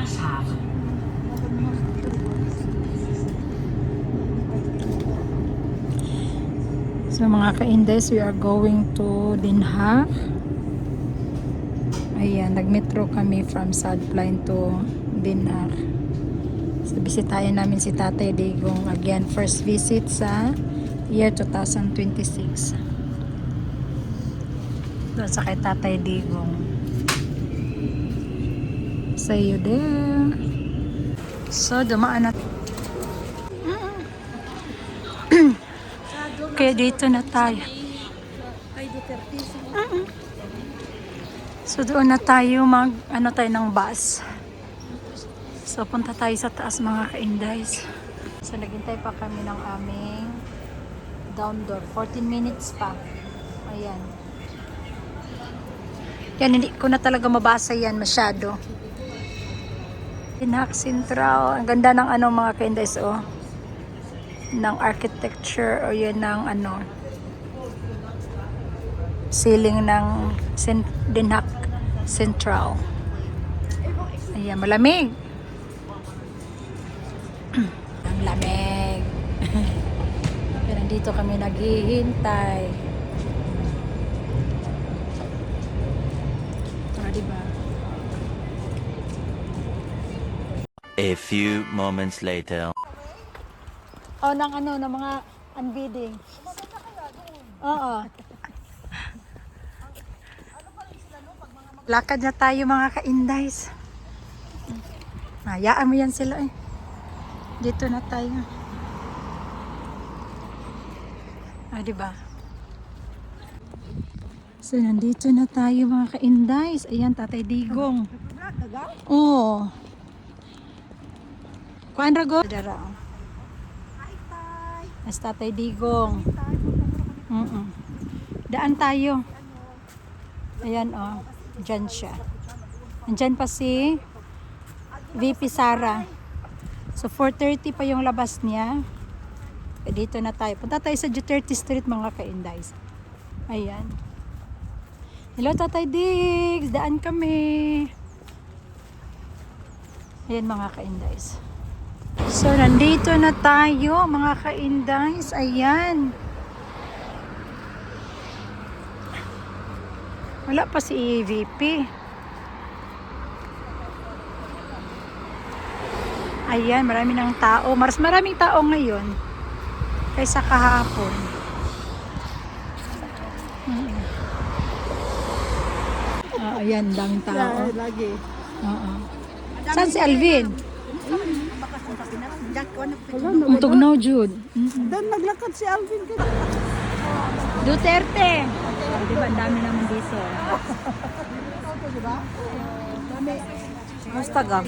Eemshaven. So mga ka-Indes, we are going to Den Haag. Ayan, nag-metro kami from Zuidplein to Den Haag. So bisitahin namin si Tatay Digong again, first visit sa year 2026. Doon sa kay Tatay Digong. See you there. So dumaan na. Kaya dito na tayo. So doon na tayo tayo ng bus. So punta tayo sa taas mga ka-Indays. So naghintay pa kami ng aming down door. 14 minutes pa. Ayan. Yan, hindi ko na talaga mabasa yan masyado. Den Haag Central. Ang ganda ng mga ka-Indays ng architecture o yun ng ceiling ng Den Haag Central. Ayan, malamig. Ang lamig. Kaya nandito kami naghihintay. Diba? A few moments later. Ng mga unbidding. Oo. Lakad na tayo mga ka-Indays. Hayaan mo yan sila Dito na tayo. Diba? So, nandito na tayo mga ka-Indays. Ayan, Tatay Digong. Oo. Kuan rago? As Tatay Digong. Daan tayo. Ayan Diyan siya. Andyan pa si VP Sara. So 4:30 pa yung labas niya. Dito na tayo. Punta tayo sa Duterte Street mga ka-Indays. Ayan. Hello Tatay Diggs. Daan kami. Ayan mga ka-Indays. So, nandito na tayo, mga ka-Indays. Ayan. Wala pa si EVP. Ayan, marami ng tao. Maraming tao ngayon kaysa kahapon. Ayan, daming tao. Lagi. Saan si Alvin? Tugnaw, Jude. Dan naglakad si Alvin. Duterte. Diba, ang dami naman dito. Musta ka?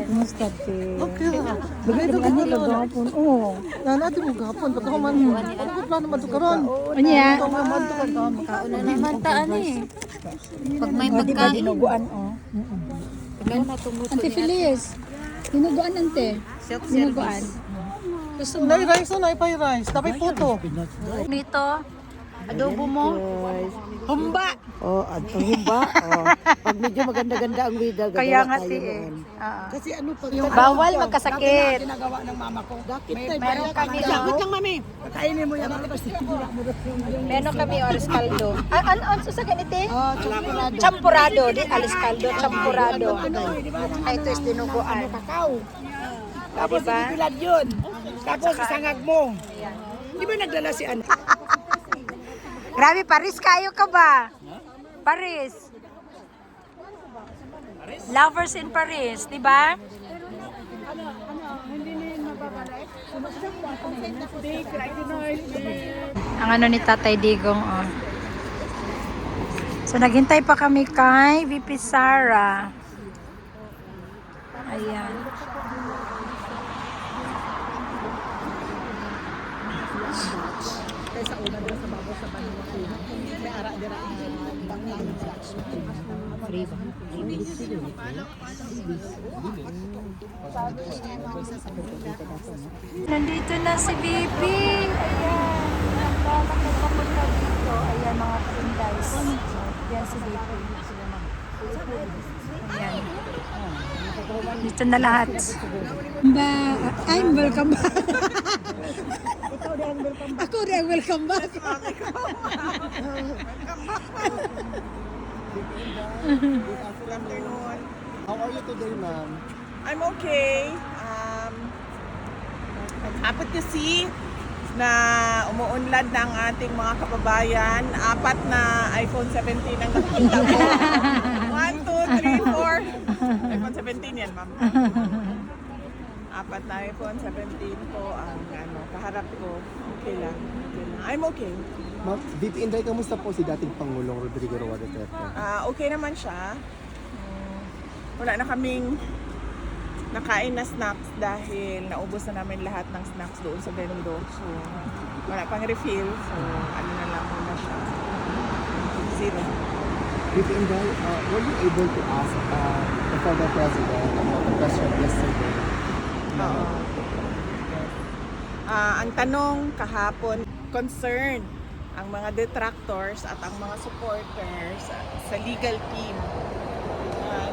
Musta ka? Okay. Bagay ito ka nila gapon. Oo. Nanati mo gapon. Baga ko man. Ano ko plano madukaron? Unya? Ito nga madukaron. Kauna naman taan Pag may Diba, pagkain. dinuguan Ante Feliz. Dinuguan ante. Dinuguan. Gusto mo? Nay rice o nay pay rice. Tapay puto. Nito, adobo mo. Humba. At humba. Pag medyo maganda-ganda ang weather, Kaya gagawa nga tayo si noon. Kasi ano pag Bawal magkasakit. Ginagawa ng mama ko. Meron kami Wait lang mami. Pagkainin mo yan. Meron kami oras kaldo. Ano sa ganite? champurado. Champurado, di alis kaldo, champurado. Ay, ito is dinuguan. Kakao. Tapos Pilad yun. Tapos isangag mo. Di ba nagdala si Ana? Grabe, Paris kayo ka ba? Paris. Lovers in Paris, di ba? Ang ni Tatay Digong, So, naghintay pa kami kay VP Sara. Ayan. Kaysa una doon sa babaw sa banyo. May ara-dira Free ba? Nandito na si VP. Ayan. Nagpapunta dito. Ayan mga ka-Indays. Ayan si VP. Ayan. Dito na lahat. I'm welcome back. Ako rin ang welcome back. How are you today, ma'am? I'm okay. Happy to see na umuunlad ng ating mga kababayan. 4 na iPhone 17 ang nakikita ko. 1, 2, 3, 4. iPhone 17 yan, ma'am. 4 na iPhone 17 po ang kaharap ko. Okay lang. I'm okay. Ma'am, VP Inday, kamusta po si dating Pangulong Rodrigo Roa Duterte? Okay naman siya. Wala na kaming nakain na snacks dahil naubos na namin lahat ng snacks doon sa Bendo. So, wala pang refill. So, ano na lang muna siya. Zero. VP Inday, were you able to ask the former president about the question yesterday? Oo. Ang tanong kahapon, concern ang mga detractors at ang mga supporters sa legal team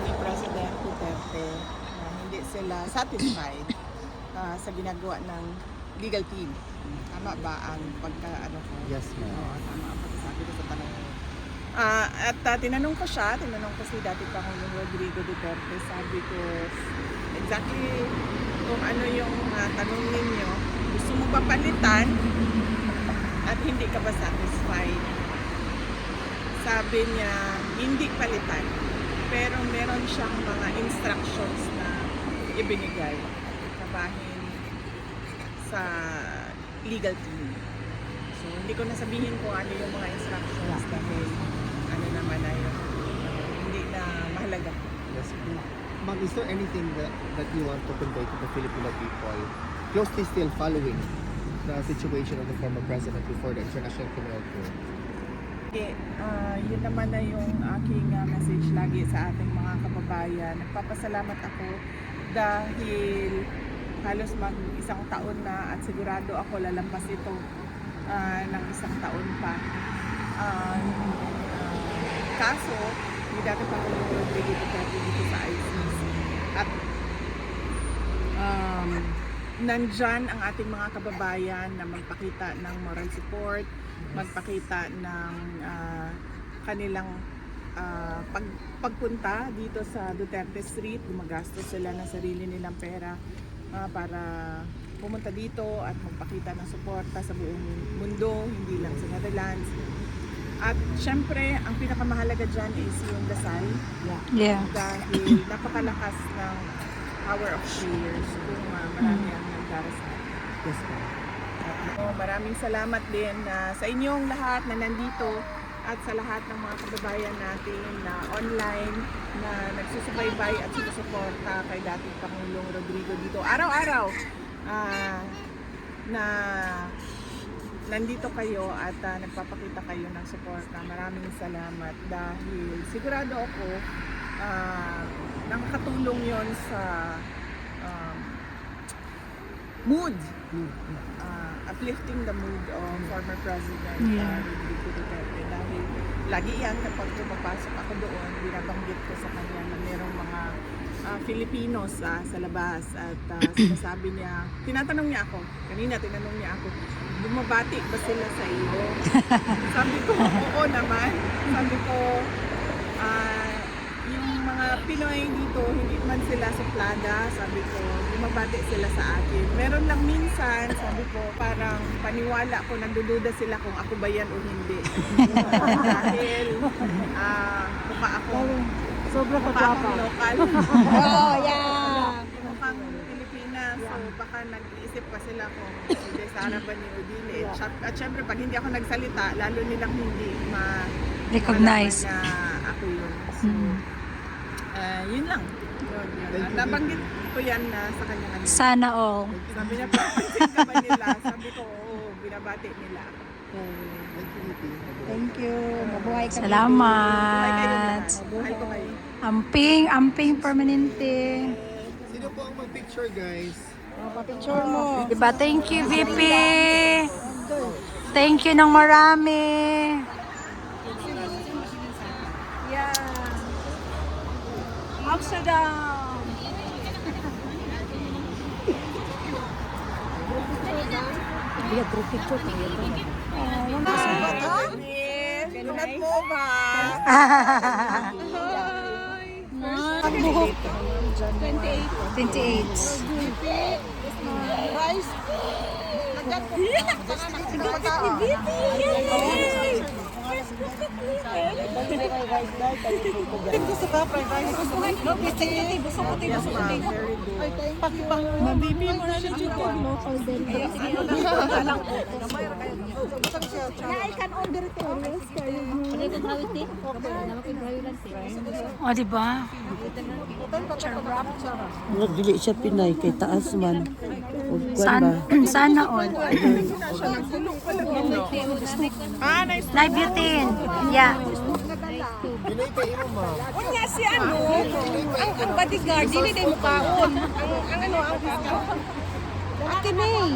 ni President Duterte na hindi sila satisfied sa ginagawa ng legal team. Tama ba ang pagka-ano ko? Yes, ma'am. Oo, tama ang pagkasabi ko sa tanong ko. Tinanong ko si dating Pangulong Rodrigo Duterte, sabi ko, exactly kung ano yung tanong ninyo, gusto mo ba palitan at hindi ka ba satisfied? Sabi niya, hindi palitan, pero meron siyang mga instructions na ibinigay kabahin sa legal team. So, hindi ko nasabihin kung ano yung mga instructions dahil ano naman na yun, hindi na mahalaga. Yes, ma'am, is there anything that you want to convey to the Filipino people closely still following the situation of the former president before the International Criminal Court? Okay, yun naman na yung aking message lagi sa ating mga kababayan. Nagpapasalamat ako dahil halos mag-1 taon na at sigurado ako lalampas ito ng 1 taon pa. Kaso, hindi dati pa ako Rodrigo Duterte dito sa ICC. At nandyan ang ating mga kababayan na magpakita ng moral support, magpakita ng kanilang pagpunta dito sa Duterte Street. Gumagastos sila ng sarili nilang pera para pumunta dito at magpakita ng suporta sa buong mundo, hindi lang sa Netherlands. At syempre, ang pinakamahalaga dyan is yung dasal. Yeah. Dahil napakalakas ng power of prayers kung marami ang nagdarasal. Yes, ma'am. Maraming salamat din sa inyong lahat na nandito at sa lahat ng mga kababayan natin na online na nagsusubaybay at sumusuporta kay dating Pangulong Rodrigo dito. Araw-araw na nandito kayo at nagpapakita kayo ng suporta. Maraming salamat dahil sigurado ako nakakatulong yon sa mood, uplifting the mood of former President Rodrigo Duterte. Dahil lagi yan kapag pumapasok ako doon, binabanggit ko sa kanya na merong mga Filipinos sa labas at sinasabi niya, tinatanong niya ako, kanina tinanong niya ako, bumabati ba sila sa iyo? Sabi ko, oo naman. Sabi ko, yung mga Pinoy dito, hindi man sila suplada. Sabi ko, bumabati sila sa akin. Meron lang minsan, sabi ko, parang paniwala ko, nagdududa sila kung ako ba yan o hindi. Dahil mukha ako, Sobra mukha akong lokal. Oh, yeah. Mukhang Pilipinas. So baka nag-iisip pa sila kung hindi Sara ba ni Odile. At syempre pag hindi ako nagsalita, lalo nilang hindi Recognize. malaman na ako yun. So, yun lang. Yun. Nabanggit ko yan sa kanya kanina. Sana all. Sabi niya, papansin ka ba nila? Sabi ko, oo, binabati nila ako. Thank you. Mabuhay ka. Buhay kayo Salamat. lahat. Mahal ko kayo. Amping permanente. Sino po ang mag-picture, guys? Pa-picture mo. Diba? Thank you, VP. Thank you ng marami. Amsterdam! Iya, picture. Lunat mo ba? Ang buhok. 28. Rice. Gusto ka, fried rice? Mabibi mo na siya dito. O, diba? Dili siya Pinay kay taas man. Ug kuan ba? Sana all. Nice. Live butane. Yeah. Pinay kay imo ma. Unya si ano, ang bodyguard, dili din mukaon. Ang ano, ang Ate May.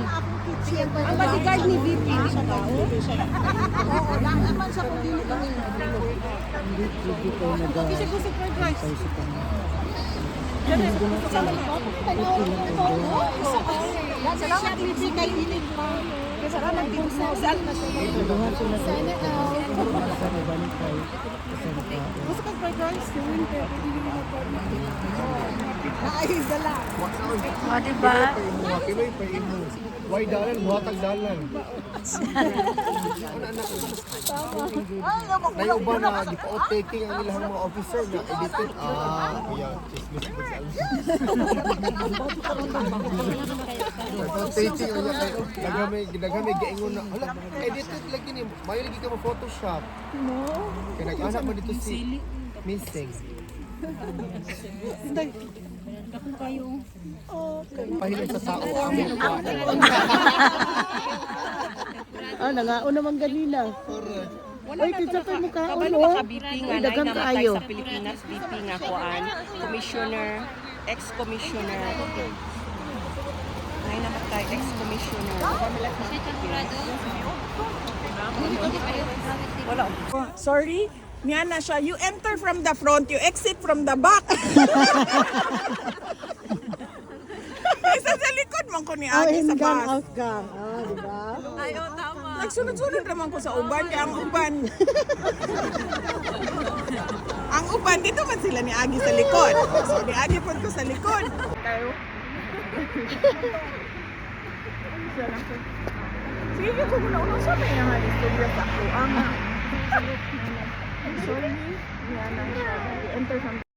Ang bodyguard ni VP, hindi siya tao. Oo, lang naman siya kung dili kami. Hindi ko naga. Kasi gusto fried rice. Salamat VP kay Ilig pa. Salamat din sa saan na siya. Duha ko na sa balik kay. Gusto ka fried rice? Winter, hindi mo Naayos na lang. O, diba? Kinoy pa imo. Why dalan buhatag dalan. Nay uban na di pa taking ang ilang mga officer na edited. Yeah, just gusto taking ang nagamay gaingon na. Hala, edited lagi ni. Mayo lagi ka mo Photoshop. No. Kaya nag-anak mo dito si missing. Pahilig sa tao kami. Nangaon naman ganina. Oy, kinsa pa mo kaon Kabalo oh. ka BP nga Uy, nay daghang namatay kaayo. sa Pilipinas BP nga kuan commissioner ex-commissioner nay namatay ex-commissioner wala Sorry? Niya na siya. You enter from the front, you exit from the back. Isa sa likod man ko ni Agi sa bus. Outgang. Di ba? Nagsunod-sunod naman ko sa uban, kaya ang uban. Ang uban, dito man sila ni Agi sa likod. So, ni Agi po ko sa likod. Kayo? Sige ko muna unang sa may nga istorya sa ako. I'm sorry. Yan na siya. Enter from